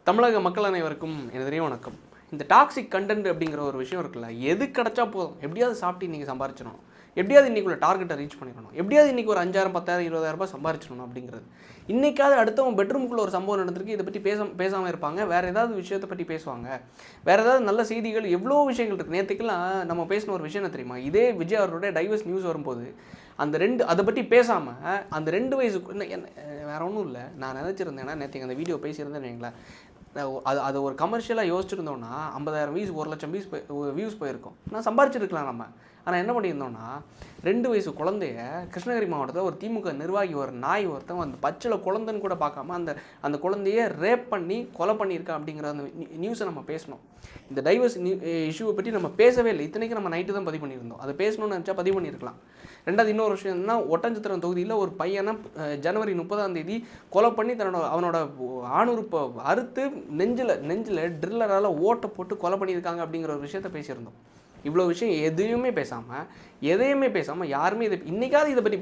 தமிழக மக்கள் அனைவருக்கும் எனது வணக்கம். இந்த டாக்ஸிக் கண்டென்ட் அப்படிங்கிற ஒரு விஷயம் இருக்குல்ல, எது கிடச்சா போதும், எப்படியாவது சாப்பிட்டு இன்றைக்கி சம்பாரிச்சிடணும், எப்படியாவது இன்றைக்கி ஒரு டார்கெட்டை ரீச் பண்ணிடணும், எப்படியாவது இன்றைக்கி ஒரு 5000 10,000 20,000 ரூபாய் சம்பாரிச்சிடணும் அப்படிங்கிறது. இன்றைக்காவது அடுத்தவங்க பெட்ரூமுக்குள்ளே ஒரு சம்பவம் நடந்திருக்கு, இதை பற்றி பேசாமல் இருப்பாங்க, வேறு ஏதாவது விஷயத்தை பற்றி பேசுவாங்க, வேறு ஏதாவது நல்ல செய்திகள், எவ்வளோ விஷயங்கள் இருக்குது. நேற்றுக்கெல்லாம் நம்ம பேசின ஒரு விஷயம் என்ன தெரியுமா, இதே விஜய் அவர்களுடைய டைவர்ஸ் நியூஸ் வரும்போது அதை பற்றி பேசாமல் அந்த 2 வயசுக்கு வேறு ஒன்றும் இல்லை. நான் நினச்சிருந்தேன்னா நேற்றுக்கு அந்த வீடியோ பேசியிருந்தேன்னு வைங்களேன், அது ஒரு கமர்ஷியலாக யோசிச்சுருந்தோன்னா 50,000 வியூஸ் 1,00,000 வியூஸ் போயிருக்கோம். நான் சம்பாரிச்சிருக்கலாம் நம்ம. ஆனால் என்ன பண்ணியிருந்தோன்னா 2 வயசு குழந்தைய கிருஷ்ணகிரி மாவட்டத்தில் ஒரு திமுக நிர்வாகி ஒரு நாய் ஒருத்தன் அந்த பச்சில் குழந்தைன்னு கூட பார்க்காம அந்த குழந்தைய ரேப் பண்ணி கொலை பண்ணியிருக்கா அப்படிங்கிற அந்த நியூஸை நம்ம பேசணும். இந்த டைவர்ஸ் இஷ்யூவை பற்றி நம்ம பேசவே இல்லை. இத்தனைக்கு நம்ம நைட்டு தான் பதிவு பண்ணியிருந்தோம். அதை பேசணும்னு நினச்சா பதிவு பண்ணியிருக்கலாம். ரெண்டாவது இன்னொரு விஷயம் என்னன்னா, ஒட்டஞ்சத்திரம் தொகுதியில் ஒரு பையனை ஜனவரி 30ஆம் தேதி கொலை பண்ணி அவனோட ஆணுறுப்பை அறுத்து நெஞ்சில் ட்ரில்லரால் ஓட்டை போட்டு கொலை பண்ணியிருக்காங்க அப்படிங்கிற ஒரு விஷயத்தை பேசியிருந்தோம். இவ்வளோ விஷயம் எதையுமே பேசாமல் யாருமே இன்றைக்காவது இதை பற்றி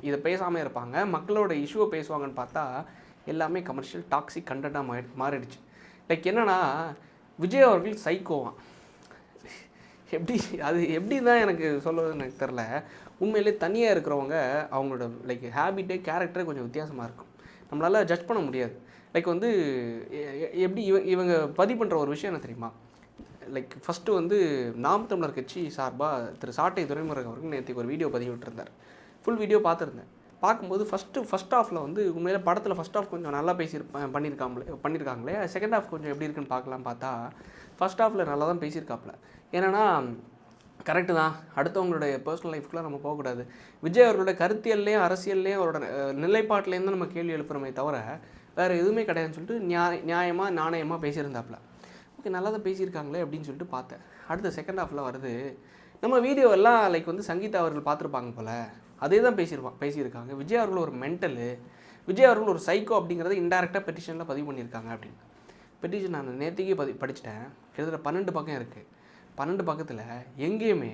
இதை பேசாமல் இருப்பாங்க, மக்களோட இஷ்யூவை பேசுவாங்கன்னு பார்த்தா எல்லாமே கமர்ஷியல் டாக்ஸிக் கண்டென்ட்டாக மாறிடுச்சு. லைக் என்னென்னா, விஜய் அவர்கள் சைக்கோவான். எப்படி தான் எனக்கு சொல்லுவதுன்னு எனக்கு தெரில. உண்மையிலே தனியாக இருக்கிறவங்க அவங்களோட லைக் ஹேபிட்டே கேரக்டரே கொஞ்சம் வித்தியாசமாக இருக்கும். நம்மளால் ஜட்ஜ் பண்ண முடியாது. லைக் எப்படி இவங்க பதிவு பண்ணுற ஒரு விஷயம் என்ன தெரியுமா, லைக் ஃபஸ்ட்டு நாம் தமிழர் கட்சி சார்பாக திரு சாட்டை துரைமுருகன் அவர்கள் நேற்றுக்கு ஒரு வீடியோ பதிவிட்டிருந்தார். ஃபுல் வீடியோ பார்த்துருந்தேன். பார்க்கும்போது ஃபஸ்ட் ஹாஃபில் உண்மையிலே படத்தில் ஃபஸ்ட் ஹாஃப் கொஞ்சம் நல்லா பண்ணியிருக்காங்களே, செகண்ட் ஹாஃப் கொஞ்சம் எப்படி இருக்குன்னு பார்க்கலாம். பார்த்தா ஃபஸ்ட் ஹாஃபில் நல்லா தான் பேசியிருக்காப்புல. ஏன்னா கரெக்டு தான், அடுத்தவங்களுடைய பர்சனல் லைஃப்குலாம் நம்ம போகக்கூடாது. விஜய் அவர்களுடைய கருத்தியல்லையும் அரசியல்லையும் அவரோட நிலைப்பாட்டிலையும் தான் நம்ம கேள்வி எழுப்புறமே தவிர வேறு எதுவுமே கிடையாதுன்னு சொல்லிட்டு நியாயமாக நாணயமாக பேசியிருந்தாப்புல. ஓகே, நல்லா தான் பேசியிருக்காங்களே அப்படின்னு சொல்லிட்டு பார்த்தேன். அடுத்த செகண்ட் ஹாஃபில் வருது, நம்ம வீடியோவெல்லாம் லைக் சங்கீதா அவர்கள் பார்த்துருப்பாங்க போல், அதே தான் பேசியிருக்காங்க. விஜய் அவர்கள் ஒரு மென்டலு, விஜய் அவர்கள் ஒரு சைக்கோ அப்படிங்கிறத இன்டெரக்டாக பெட்டிஷனில் பதிவு பண்ணியிருக்காங்க அப்படின்னு. பெட்டிஷன் நான் நேற்றுக்கே படிச்சுட்டேன். கிட்டத்தட்ட 12 பக்கம் இருக்குது. 12 பக்கத்தில் எங்கேயுமே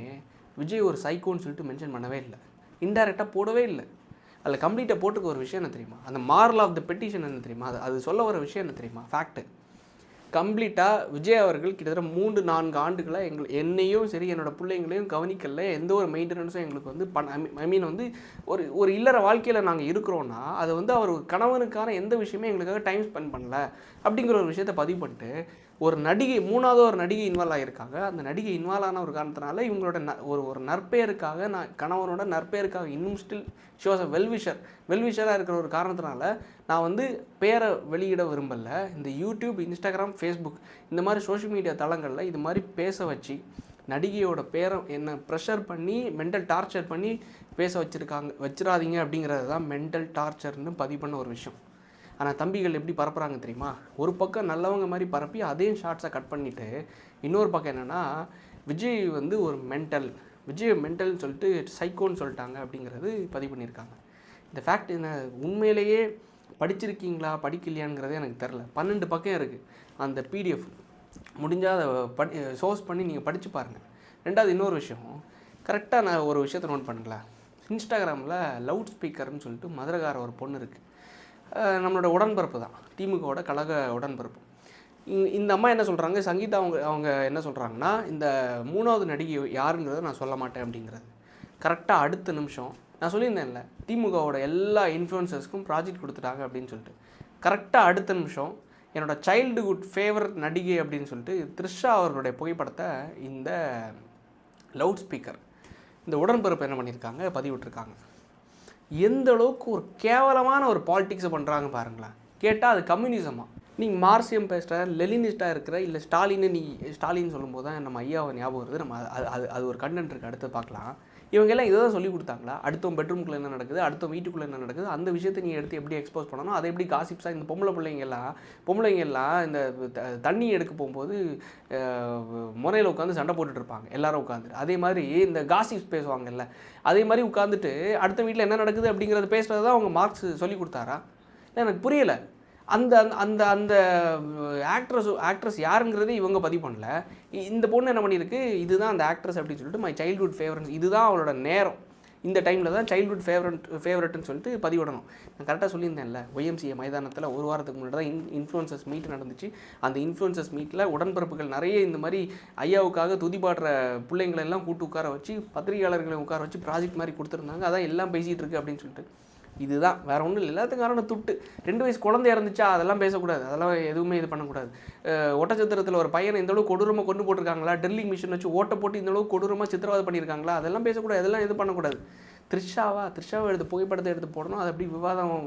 விஜய் ஒரு சைக்கோன்னு சொல்லிட்டு மென்ஷன் பண்ணவே இல்லை, இன்டெரக்டாக போடவே இல்லை. அதில் கம்ப்ளீட்டாக போட்டுக்க ஒரு விஷயம் என்ன தெரியுமா, அந்த மாரல் ஆஃப் த பெட்டிஷன் என்ன தெரியுமா, அது சொல்ல வர விஷயம் என்ன தெரியுமா, ஃபேக்ட்டு. கம்ப்ளீட்டாக விஜய் அவர்கள் கிட்டத்தட்ட 3-4 ஆண்டுகளாக என்னையும் சரி என்னோடய பிள்ளைங்களையும் கவனிக்கல, எந்த ஒரு மெயின்டெனன்ஸும் எங்களுக்கு ஒரு இல்லற வாழ்க்கையில் நாங்கள் இருக்கிறோன்னா அதை அவர் கணவனுக்கான எந்த விஷயமே எங்களுக்காக டைம் ஸ்பெண்ட் பண்ணல அப்படிங்கிற ஒரு விஷயத்தை பதிவு பண்ணிட்டு, ஒரு நடிகை 3வது ஒரு நடிகை இன்வால்வ் ஆகியிருக்காங்க. அந்த நடிகை இன்வால்வ் ஆன ஒரு காரணத்தினால இவங்களோட ஒரு நற்பெயருக்காக, நான் கணவனோட நற்பெயருக்காக இன்னும் ஸ்டில் ஷோஸ் அ வெல்விஷராக இருக்கிற ஒரு காரணத்தினால நான் பேரை வெளியிட விரும்பலை. இந்த யூடியூப், இன்ஸ்டாகிராம், ஃபேஸ்புக் இந்த மாதிரி சோஷியல் மீடியா தளங்களில் இது மாதிரி பேச வச்சு நடிகையோட பேரை என்ன ப்ரெஷர் பண்ணி மென்டல் டார்ச்சர் பண்ணி வச்சிடாதீங்க அப்படிங்கிறது தான் மென்டல் டார்ச்சர்னு பதிவு பண்ண ஒரு விஷயம். ஆனால் தம்பிகள் எப்படி பரப்புகிறாங்க தெரியுமா, ஒரு பக்கம் நல்லவங்க மாதிரி பரப்பி அதையும் ஷார்ட்ஸை கட் பண்ணிவிட்டு, இன்னொரு பக்கம் என்னென்னா விஜய் ஒரு மென்டல்னு சொல்லிட்டு சைக்கோன்னு சொல்லிட்டாங்க அப்படிங்கிறது பதிவு பண்ணியிருக்காங்க. இந்த ஃபேக்ட் என்ன உண்மையிலேயே படிச்சிருக்கீங்களா படிக்கலையாங்கிறதே எனக்கு தெரில. 12 பக்கம் இருக்குது அந்த பிடிஎஃப். முடிஞ்சால் அதை சோர்ஸ் பண்ணி நீங்கள் படித்து பாருங்கள். ரெண்டாவது இன்னொரு விஷயம், கரெக்டாக நான் ஒரு விஷயத்தை நோட் பண்ணுங்களேன். இன்ஸ்டாகிராமில் லவுட் ஸ்பீக்கர்னு சொல்லிட்டு மதுரகார ஒரு பொண்ணு இருக்குது. நம்மளோட உடன்பிறப்பு தான், திமுகவோட கழக உடன்பிறப்பு. இந்த அம்மா என்ன சொல்கிறாங்க, சங்கீதா அவங்க என்ன சொல்கிறாங்கன்னா, இந்த 3வது நடிகை யாருங்கிறத நான் சொல்ல மாட்டேன் அப்படிங்கிறது. கரெக்டாக அடுத்த நிமிஷம் நான் சொல்லியிருந்தேன்ல, திமுகவோட எல்லா இன்ஃப்ளூயன்சர்ஸ்க்கும் ப்ராஜெக்ட் கொடுத்துட்டாங்க அப்படின்னு சொல்லிட்டு, கரெக்டாக அடுத்த நிமிஷம் என்னோடய சைல்டுஹுட் ஃபேவரட் நடிகை அப்படின்னு சொல்லிட்டு த்ரிஷா அவர்களுடைய புகைப்படத்தை இந்த லவுட் ஸ்பீக்கர் இந்த உடன்பிறப்பு என்ன பண்ணியிருக்காங்க, பதிவிட்டிருக்காங்க. எந்த அளவுக்கு ஒரு கேவலமான ஒரு பாலிடிக்ஸை பண்ணுறாங்க பாருங்களேன். கேட்டால் அது கம்யூனிசமாக, நீங்கள் மார்க்சியம் பேசுகிற லெனினிஸ்ட்டாக இருக்கிற இல்லை ஸ்டாலின் சொல்லும்போது தான் நம்ம ஐயாவை ஞாபகம் வருது. நம்ம அது ஒரு கண்டென்ட் இருக்குது, அடுத்து பார்க்கலாம். இவங்கெல்லாம் இதை தான் சொல்லி கொடுத்தாங்களா, அடுத்தவங்க பெட்ரூம்குள்ளே என்ன நடக்குது, அடுத்தவங்க வீட்டுக்குள்ளே என்ன நடக்குது, அந்த விஷயத்தை நீங்கள் எடுத்து எப்படி எக்ஸ்போஸ் பண்ணணும், அதை எப்படி காசிப்ஸாக இந்த பொம்பளைங்கெல்லாம் இந்த தண்ணி எடுக்க போகும்போது முனையில் உட்காந்து சண்டை போட்டுட்ருப்பாங்க எல்லாரும் உட்காந்துட்டு. அதே மாதிரி இந்த காசிப்ஸ் பேசுவாங்கல்ல, அதே மாதிரி உட்காந்துட்டு அடுத்த வீட்டில் என்ன நடக்குது அப்படிங்கிறத பேசுகிறது தான் அவங்க மார்க்ஸ் சொல்லி கொடுத்தாரா? எனக்கு புரியலை. அந்த அந்த அந்த ஆக்ட்ரஸ் யாருங்கிறதே இவங்க பதிவு பண்ணல. இந்த பொண்ணு என்ன பண்ணியிருக்கு, இதுதான் அந்த ஆக்ட்ரஸ் அப்படின்னு சொல்லிட்டு மை சைல்ட்ஹுட் ஃபேவரட்ஸ், இதுதான் அவளோட நேரம், இந்த டைமில் தான் சைல்ட்ஹுட் ஃபேவரட்னு சொல்லிட்டு பதிவிடணும். நான் கரெக்டாக சொல்லியிருந்தேன்ல, ஒய்எம்சிஏ மைதானத்தில் ஒரு வாரத்துக்கு முன்னாடி தான் இன்ஃப்ளூயன்சர்ஸ் மீட் நடந்துச்சு. அந்த இன்ஃப்ளூயன்சர்ஸ் மீட்டில் உடன்பிறப்புகள் நிறைய இந்த மாதிரி ஐயாவுக்காக துதிபாடுற பிள்ளைங்களெல்லாம் கூட்டு உட்கார வச்சு, பத்திரிகையாளர்களை உட்கார வச்சு ப்ராஜெக்ட் மாதிரி கொடுத்துருந்தாங்க. அதான் எல்லாம் பேசிகிட்டு இருக்கு அப்படின்னு சொல்லிட்டு. இதுதான் வேறு ஒன்றும் இல்லை. எல்லாத்துக்கும் காரணம் துட்டு. 2 வயசு குழந்தை இறந்துச்சா அதெல்லாம் பேசக்கூடாது, அதெல்லாம் எதுவுமே இது பண்ணக்கூடாது. ஒட்டச்சத்திரத்தில் ஒரு பையனை இந்தளவுக்கு கொடூரமாக கொண்டு போட்டிருக்காங்களா, ட்ரில்லிங் மிஷின் வச்சு ஓட்ட போட்டு இந்தளவுக்கு கொடூரமாக சித்திரவதை பண்ணியிருக்காங்களா, அதெல்லாம் பேசக்கூடாது, அதெல்லாம் இது பண்ணக்கூடாது. த்ரிஷாவை எடுத்து புகைப்படத்தை எடுத்து போடணும், அது அப்படி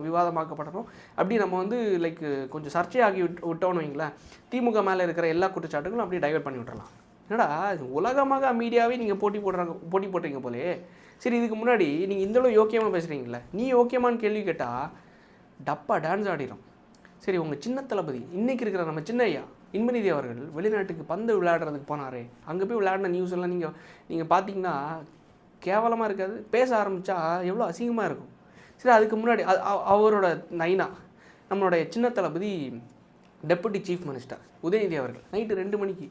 விவாதமாக்கப்படணும். அப்படி நம்ம வந்து லைக் கொஞ்சம் சர்ச்சையாகி விட்டோன்னு வைங்களேன், திமுக மேலே இருக்கிற எல்லா குற்றச்சாட்டுகளும் அப்படியே டைவர்ட் பண்ணி விட்டுறலாம். என்னடா உலகமாக மீடியாவே நீங்கள் போட்டி போடுறீங்க போலே. சரி, இதுக்கு முன்னாடி நீங்கள் இந்தளவு யோக்கியமாக பேசுகிறீங்களே, நீ யோக்கியமானு கேள்வி கேட்டால் டப்பா டான்ஸ் ஆடிடும். சரி, உங்கள் சின்ன தளபதி இன்றைக்கி இருக்கிற நம்ம சின்ன ஐயா இன்பநிதி அவர்கள் வெளிநாட்டுக்கு பந்து விளையாடுறதுக்கு போனாரே, அங்கே போய் விளையாடின நியூஸ் எல்லாம் நீங்கள் பார்த்தீங்கன்னா கேவலமாக இருக்காது? பேச ஆரம்பித்தா எவ்வளோ அசிங்கமாக இருக்கும். சரி, அதுக்கு முன்னாடி அவரோட நைனா நம்மளுடைய சின்ன தளபதி டெப்புட்டி சீஃப் மினிஸ்டர் உதயநிதி அவர்கள் நைட்டு 2 மணிக்கு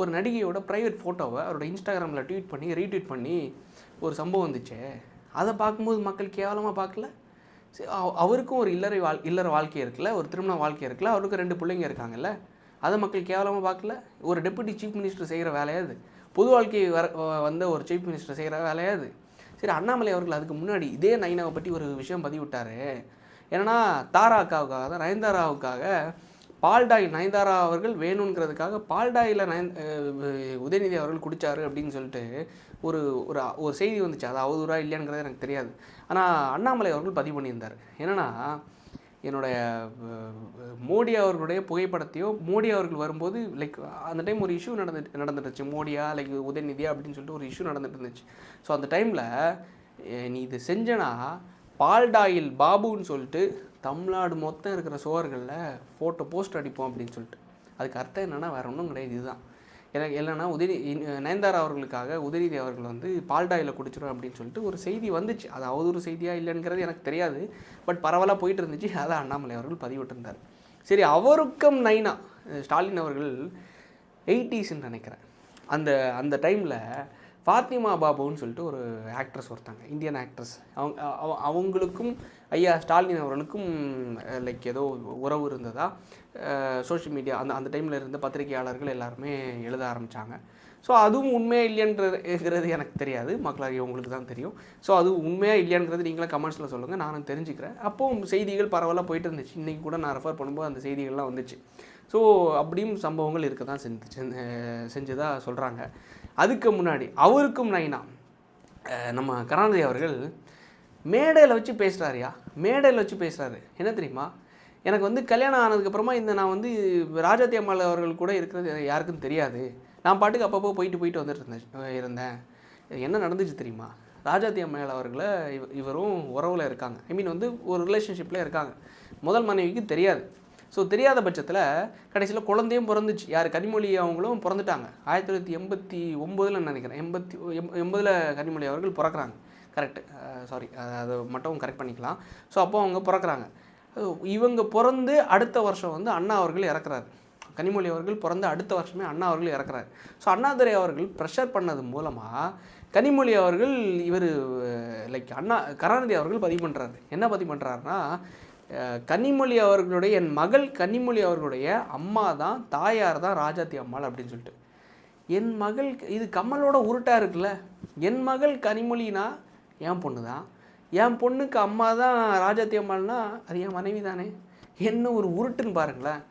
ஒரு நடிகையோட ப்ரைவேட் ஃபோட்டோவை அவரோட இன்ஸ்டாகிராமில் ரீட்வீட் பண்ணி ஒரு சம்பவம் வந்துச்சு. அதை பார்க்கும்போது மக்கள் கேவலமாக பார்க்கல. சரி, அவருக்கும் ஒரு இல்லற வாழ்க்கை இருக்குல்ல, ஒரு திருமண வாழ்க்கை இருக்குல்ல, அவருக்கும் 2 பிள்ளைங்க இருக்காங்கல்ல, அதை மக்கள் கேவலமாக பார்க்கல. ஒரு டெப்புட்டி சீஃப் மினிஸ்டர் செய்கிற வேலையாது, பொது வாழ்க்கை வந்த ஒரு சீஃப் மினிஸ்டர் செய்கிற வேலையாது. சரி, அண்ணாமலை அவர்கள் அதுக்கு முன்னாடி இதே நைனாவை பற்றி ஒரு விஷயம் பதிவிட்டார். ஏன்னா தாரா அக்காவுக்காக தான், நயன்தாராவுக்காக பால்டாயில் நயன்தாரா அவர்கள் வேணுங்கிறதுக்காக பால்டாயில் உதயநிதி அவர்கள் குடித்தார் அப்படின்னு சொல்லிட்டு ஒரு செய்தி வந்துச்சு. அது அவதூறா இல்லையாங்கிறது எனக்கு தெரியாது. ஆனால் அண்ணாமலை அவர்கள் பதிவு பண்ணியிருந்தார். என்னென்னா, என்னுடைய மோடி அவர்களுடைய புகைப்படத்தையோ, மோடி அவர்கள் வரும்போது லைக் அந்த டைம் ஒரு இஷ்யூ நடந்துட்டுச்சு, மோடியா லைக் உதயநிதியா அப்படின்னு சொல்லிட்டு ஒரு இஷ்யூ நடந்துட்டு இருந்துச்சு. ஸோ அந்த டைமில் நீ இது செஞ்சனா பால்டாயில் பாபுன்னு சொல்லிட்டு தமிழ்நாடு மொத்தம் இருக்கிற சுவர்களில் போஸ்ட் அடிப்போம் அப்படின்னு சொல்லிட்டு. அதுக்கு அர்த்தம் என்னென்னா வேறு ஒன்றும் கிடையாது. இதுதான் எனக்கு இல்லைன்னா நயன்தாரா அவர்களுக்காக உதயநிதி அவர்கள் வந்து பால்டாயில் குடிச்சிடும் அப்படின்னு சொல்லிட்டு ஒரு செய்தி வந்துச்சு. அது அவதூறு செய்தியாக இல்லைங்கிறது எனக்கு தெரியாது, பட் பரவலாக போயிட்டு இருந்துச்சு. அதை அண்ணாமலை அவர்கள் பதிவிட்டிருந்தார். சரி, அவருக்கும் நைனா ஸ்டாலின் அவர்கள் 80ஸ்ன்னு நினைக்கிறேன், அந்த டைமில் ஃபாத்திமா பாபுன்னு சொல்லிட்டு ஒரு ஆக்ட்ரஸ் ஒருத்தாங்க, இந்தியன் ஆக்ட்ரஸ். அவங்களுக்கும் ஐயா ஸ்டாலின் அவர்களுக்கும் லைக் ஏதோ உறவு இருந்ததா சோஷியல் மீடியா அந்த டைமில் இருந்த பத்திரிகையாளர்கள் எல்லாருமே எழுத ஆரம்பித்தாங்க. ஸோ அதுவும் உண்மையாக இல்லையன்றது எனக்கு தெரியாது, மக்களாகிய உங்களுக்கு தான் தெரியும். ஸோ அது உண்மையாக இல்லையாங்கிறது நீங்களும் கமெண்ட்ஸில் சொல்லுங்கள், நானும் தெரிஞ்சுக்கிறேன். அப்போது செய்திகள் பரவலாக போயிட்டு இருந்துச்சு. இன்றைக்கி கூட நான் ரெஃபர் பண்ணும்போது அந்த செய்திகள்லாம் வந்துச்சு. ஸோ அப்படியும் சம்பவங்கள் இருக்க தான் செஞ்சுதான் சொல்கிறாங்க. அதுக்கு முன்னாடி அவருக்கும் நைனா நம்ம கருணாநிதி அவர்கள் மேடையில் வச்சு பேசுகிறாரு. என்ன தெரியுமா, எனக்கு வந்து கல்யாணம் ஆனதுக்கப்புறமா நான் வந்து ராஜாத்தி அம்மாள் அவர்கள் கூட இருக்கிறது யாருக்கும் தெரியாது, நான் பாட்டுக்கு அப்பப்போ போயிட்டு வந்துட்டு இருந்தேன். என்ன நடந்துச்சு தெரியுமா, ராஜாத்தி அம்மாள் அவர்களை இவரும் உறவில் இருக்காங்க, ஐ மீன் வந்து ஒரு ரிலேஷன்ஷிப்பில் இருக்காங்க. முதல் மனைவிக்கு தெரியாது. ஸோ தெரியாத பட்சத்தில் கடைசியில் குழந்தையும் பிறந்துச்சு. யார், கனிமொழி அவங்களும் பிறந்துட்டாங்க. 1989 நினைக்கிறேன், 80 கனிமொழி அவர்கள் பிறக்கிறாங்க. கரெக்டு, சாரி, அதை மட்டும் கரெக்ட் பண்ணிக்கலாம். ஸோ அப்போ அவங்க பிறக்கிறாங்க. இவங்க பிறந்து அடுத்த வருஷம் வந்து அண்ணா அவர்கள் இறக்குறாரு. கனிமொழி அவர்கள் பிறந்த அடுத்த வருஷமே அண்ணா அவர்கள் இறக்குறாரு. ஸோ அண்ணாதுரை அவர்கள் ப்ரெஷர் பண்ணது மூலமாக கனிமொழி அவர்கள் லைக் கருணாநிதி அவர்கள் பதிவு பண்ணுறாரு. என்ன பதிவு பண்ணுறாருன்னா, கனிமொழி அவர்களுடைய என் மகள் கனிமொழி அவர்களுடைய அம்மா தான், தாயார் தான் ராஜாத்தி அம்மாள் அப்படின்னு சொல்லிட்டு. என் மகள், இது கமலோட உருட்டாக இருக்குல்ல, என் மகள் கனிமொழினா என் பொண்ணு தான், என் பொண்ணுக்கு அம்மா தான் ராஜாத்தி அம்மாள்னா அது என் மனைவி தானே. என்ன ஒரு உருட்டுன்னு பாருங்களேன்.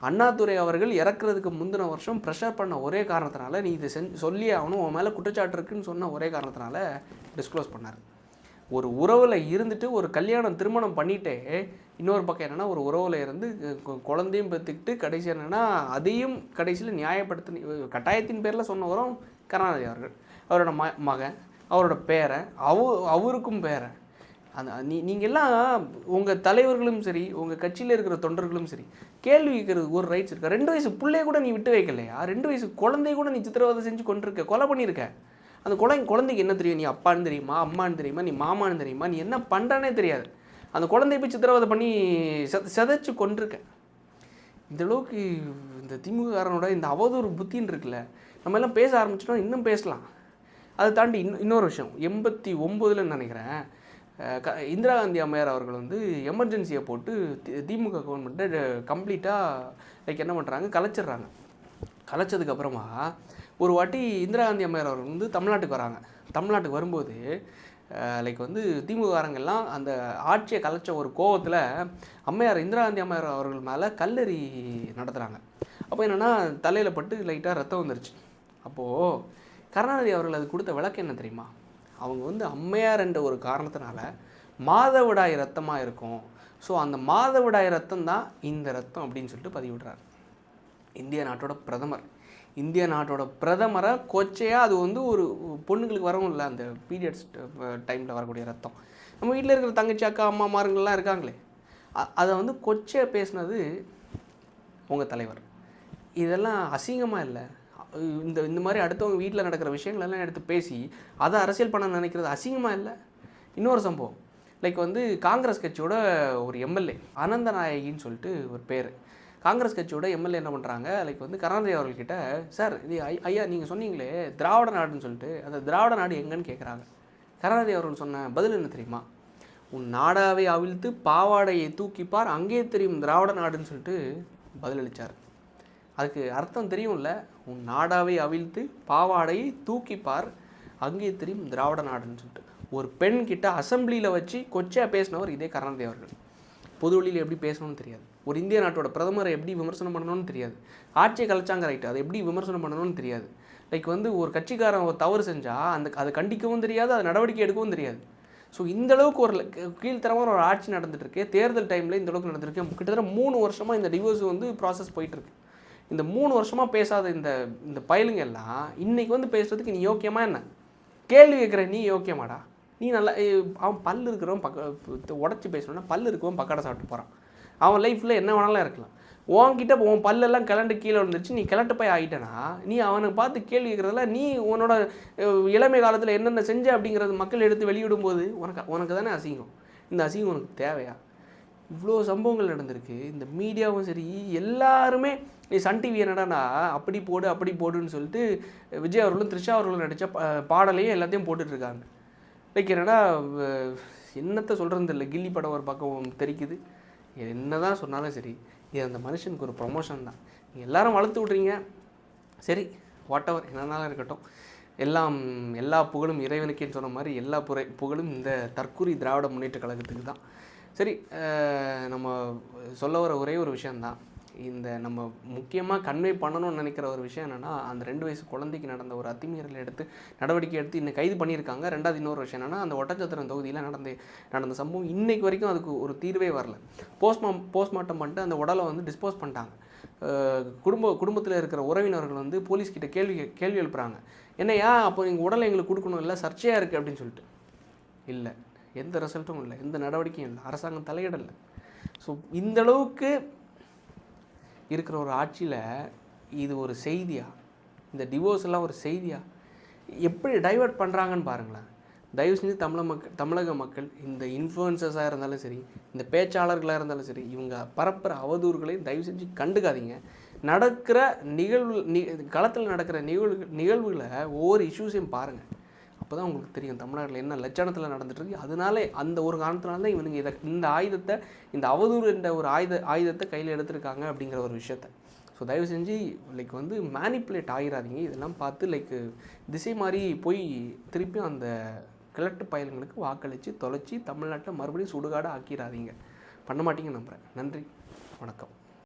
அண்ணாதுரை அவர்கள் இறக்குறதுக்கு முந்தின வருஷம் ப்ரெஷர் பண்ண ஒரே காரணத்தினால, நீ இதை சொல்லி ஆகணும், உன் மேலே குற்றச்சாட்டு இருக்குன்னு சொன்ன ஒரே காரணத்தினால டிஸ்க்ளோஸ் பண்ணார். ஒரு உறவில் இருந்துட்டு ஒரு திருமணம் பண்ணிகிட்டே இன்னொரு பக்கம் என்னென்னா, ஒரு உறவில் இருந்து குழந்தையும் பெற்றுக்கிட்டு கடைசி என்னென்னா அதையும் கடைசியில் கட்டாயத்தின் பேரில் சொன்னவரும் கருணாநிதி அவர்கள். அவரோட மகன், அவரோட பேரன், அவருக்கும் பேரன். நீங்கள் எல்லாம் உங்கள் தலைவர்களும் சரி, உங்கள் கட்சியில் இருக்கிற தொண்டர்களும் சரி, கேள்வி கேட்குறதுக்கு ஒரு ரைட்ஸ் இருக்கா? 2 வயசு பிள்ளைய கூட நீ விட்டு வைக்கலையா? 2 வயசு குழந்தைய கூட நீ சித்திரவதை செஞ்சு கொண்டிருக்க, கொலை பண்ணியிருக்க. அந்த குழந்தைக்கு என்ன தெரியும்? நீ அப்பான்னு தெரியுமா, அம்மான்னு தெரியுமா, நீ மாமான்னு தெரியுமா, நீ என்ன பண்ணுறானே தெரியாது. அந்த குழந்தைய போய் சித்திரவதை பண்ணி செதைச்சு கொண்டிருக்க. இந்தளவுக்கு இந்த திமுககாரனோட இந்த அவதூறு புத்தின்னு இருக்குல்ல, நம்ம எல்லாம் பேச ஆரம்பிச்சிட்டோம், இன்னும் பேசலாம். அதை தாண்டி இன்னொரு விஷயம் 89ல் நினைக்கிறேன், இந்திரா காந்தி அம்மையார் அவர்கள் வந்து எமர்ஜென்சியை போட்டு திமுக கவர்மெண்ட்டை கம்ப்ளீட்டாக லைக் என்ன பண்ணுறாங்க, கலைச்சிட்றாங்க. கலைச்சதுக்கப்புறமா ஒரு வாட்டி இந்திரா காந்தி அம்மையார் அவர்கள் வந்து தமிழ்நாட்டுக்கு வராங்க. தமிழ்நாட்டுக்கு வரும்போது லைக் வந்து திமுககாரங்கெல்லாம் அந்த ஆட்சியை கலைச்ச ஒரு கோவத்தில் இந்திரா காந்தி அம்மையார் அவர்கள் மேலே கல்லெறி நடத்துகிறாங்க. அப்போ என்னென்னா தலையில் பட்டு லைட்டாக ரத்தம் வந்துருச்சு. அப்போது கருணாநிதி அவர்கள் அது கொடுத்த விளக்கம் என்ன தெரியுமா? அவங்க வந்து அம்மையார் என்ற ஒரு காரணத்தினால மாதவிடாய் ரத்தமாக இருக்கும், ஸோ அந்த மாதவிடாய் ரத்தம் தான் இந்த ரத்தம் அப்படின்னு சொல்லிட்டு பதிவிடுறார். இந்திய நாட்டோட பிரதமரை கொச்சையாக அது வந்து ஒரு பொண்ணுங்களுக்கு வரவும் இல்லை, அந்த பீரியட்ஸ் டைமில் வரக்கூடிய ரத்தம். நம்ம வீட்டில் இருக்கிற தங்கச்சி அக்கா அம்மா மாருங்கள்லாம் இருக்காங்களே, அதை வந்து கொச்சையாக பேசினது உங்கள் தலைவர். இதெல்லாம் அசிங்கமாக இல்லை? இந்த மாதிரி அடுத்தவங்க வீட்டில் நடக்கிற விஷயங்களெல்லாம் எடுத்து பேசி அதை அரசியல் பண்ண நினைக்கிறது அசிங்கமாக இல்லை? இன்னொரு சம்பவம், லைக் வந்து காங்கிரஸ் கட்சியோட ஒரு எம்எல்ஏ அனந்தநாயகின்னு சொல்லிட்டு ஒரு பேர், காங்கிரஸ் கட்சியோட எம்எல்ஏ என்ன பண்ணுறாங்க, லைக் வந்து கருணாநிதி அவர்கள்கிட்ட, சார் இது ஐயா நீங்கள் சொன்னீங்களே திராவிட நாடுன்னு சொல்லிட்டு, அந்த திராவிட நாடு எங்கன்னு கேட்குறாங்க. கருணாநிதி அவர்கள் சொன்ன பதில் என்ன தெரியுமா? உன் நாடாவை அவிழ்த்து பாவாடையை தூக்கிப்பார் அங்கே தெரியும் திராவிட நாடுன்னு சொல்லிட்டு பதிலளித்தார். அதுக்கு அர்த்தம் தெரியும்ல, உன் நாடாவை அவிழ்த்து பாவாடையை தூக்கிப்பார் அங்கே தெரியும் திராவிட நாடுன்னு சொல்லிட்டு. ஒரு பெண் கிட்ட அசம்பிளியில் வச்சு கொச்சையாக பேசினவர் இதே கருணாநிதி அவர்கள். பொது வழியில் எப்படி பேசணும்னு தெரியாது, ஒரு இந்திய நாட்டோட பிரதமரை எப்படி விமர்சனம் பண்ணணும்னு தெரியாது, ஆட்சியை கலைச்சாங்க ரைட்டு, அதை எப்படி விமர்சனம் பண்ணணும்னு தெரியாது. லைக் வந்து ஒரு கட்சிக்காரன் ஒரு தவறு செஞ்சால் அதை கண்டிக்கவும் தெரியாது, அதை நடவடிக்கை எடுக்கவும் தெரியாது. ஸோ இந்தளவுக்கு ஒரு கீழ்த்தரமான ஒரு ஆட்சி நடந்துகிட்ருக்கு. தேர்தல் டைமில் இந்தளவுக்கு நடந்துருக்கு. கிட்டத்தட்ட 3 வருஷமாக இந்த டிவோர்ஸ் வந்து ப்ராசஸ் போயிட்டுருக்கு. இந்த 3 வருஷமாக பேசாத இந்த பயலுங்க எல்லாம் இன்றைக்கி வந்து பேசுகிறதுக்கு நீ யோக்கியமாக என்ன கேள்வி கேட்குற? நீ யோக்கியமாடா? நீ நல்லா அவன் பல் இருக்கிறவன் உடச்சி பேசணுன்னா பல் இருக்கவன் பக்கடை சாப்பிட்டு போகிறான். அவன் லைஃப்பில் என்ன வேணாலும் இருக்கலாம். உன்கிட்ட உன் பல்லெல்லாம் கிளண்டு கீழே வந்துருச்சு, நீ கிளட்டு போய் ஆகிட்டனா நீ அவனை பார்த்து கேள்வி கேட்குறதில்ல. நீ உன்னோட இளமை காலத்தில் என்னென்ன செஞ்ச அப்படிங்கிறது மக்கள் எடுத்து வெளியிடும்போது உனக்கு தானே அசிங்கம். இந்த அசிங்கம் உனக்கு தேவையா? இவ்வளோ சம்பவங்கள் நடந்திருக்கு. இந்த மீடியாவும் சரி எல்லாருமே, நீ சன் டிவி என்னடானா அப்படி போடுன்னு சொல்லிட்டு விஜய் அவர்களும் த்ரிஷா அவர்களும் நடித்த பாடலையும் எல்லாத்தையும் போட்டுட்ருக்காங்க. லைக் என்னடா என்னத்தை சொல்கிறது தெரியல. கில்லி படம் ஒரு பக்கம் தெரிக்குது. என்ன தான் சொன்னாலும் சரி, இது அந்த மனுஷனுக்கு ஒரு ப்ரொமோஷன் தான். நீங்கள் எல்லோரும் வளர்த்து விட்றீங்க, சரி வாட் எவர் என்னன்னாலும் இருக்கட்டும். எல்லா புகழும் இறைவனுக்கேன்னு சொன்ன மாதிரி எல்லா புகழும் இந்த தற்கூரி திராவிட முன்னேற்ற கழகத்துக்கு தான். சரி, நம்ம சொல்ல வர ஒரே ஒரு விஷயந்தான், இந்த நம்ம முக்கியமாக கன்வே பண்ணணும்னு நினைக்கிற ஒரு விஷயம் என்னென்னா, அந்த 2 வயசு குழந்தைக்கு நடந்த ஒரு அத்துமீறல் நடவடிக்கை எடுத்து இன்னும் கைது பண்ணியிருக்காங்க. ரெண்டாவது இன்னொரு விஷயம் என்னென்னா, அந்த ஒட்டச்சத்திரம் தொகுதியில் நடந்த சம்பவம் இன்றைக்கு வரைக்கும் அதுக்கு ஒரு தீர்வே வரல. போஸ்ட்மார்ட்டம் பண்ணிட்டு அந்த உடலை வந்து டிஸ்போஸ் பண்ணிட்டாங்க. குடும்பத்தில் இருக்கிற உறவினர்கள் வந்து போலீஸ்கிட்ட கேள்வி எழுப்புறாங்க, என்னையா அப்போ நீங்கள் உடலை எங்களுக்கு கொடுக்கணும், இல்லை சர்ச்சையாக இருக்குது அப்படின்னு சொல்லிட்டு. இல்லை, எந்த ரிசல்ட்டும் இல்லை, எந்த நடவடிக்கையும் இல்லை, அரசாங்கம் தலையிடலை. ஸோ இந்தளவுக்கு இருக்கிற ஒரு ஆட்சியில் இது ஒரு செய்தியா? இந்த டிவோர்ஸ் எல்லாம் ஒரு செய்தியா? எப்படி டைவர்ட் பண்ணுறாங்கன்னு பாருங்களேன். தயவு செஞ்சு தமிழக மக்கள் இந்த இன்ஃப்ளூயன்சர்ஸாக இருந்தாலும் சரி, இந்த பேச்சாளர்களாக இருந்தாலும் சரி, இவங்க பரப்புகிற அவதூறுகளை தயவு செஞ்சு கண்டுக்காதீங்க. நடக்கிற களத்தில் நடக்கிற நிகழ்வுகளை ஒவ்வொரு இஷ்யூஸையும் பாருங்கள். அப்போ தான் உங்களுக்கு தெரியும் தமிழ்நாட்டில் என்ன லட்சணத்தில் நடந்துகிட்ருக்கு. அதனால அந்த ஒரு காரணத்தினால தான் இவனுங்க இந்த அவதூறு என்ற ஒரு ஆயுதத்தை கையில் எடுத்திருக்காங்க அப்படிங்கிற ஒரு விஷயத்த. ஸோ தயவு செஞ்சு லைக் வந்து மேனிப்புலேட் ஆகிடாதீங்க. இதெல்லாம் பார்த்து லைக் திசை மாதிரி போய் திருப்பி அந்த கிழட்டு பயல்களுக்கு வாக்களித்து தொலைச்சி தமிழ்நாட்டை மறுபடியும் சுடுகாடு ஆக்கிடாதீங்க. பண்ண மாட்டீங்க நம்புகிறேன். நன்றி, வணக்கம்.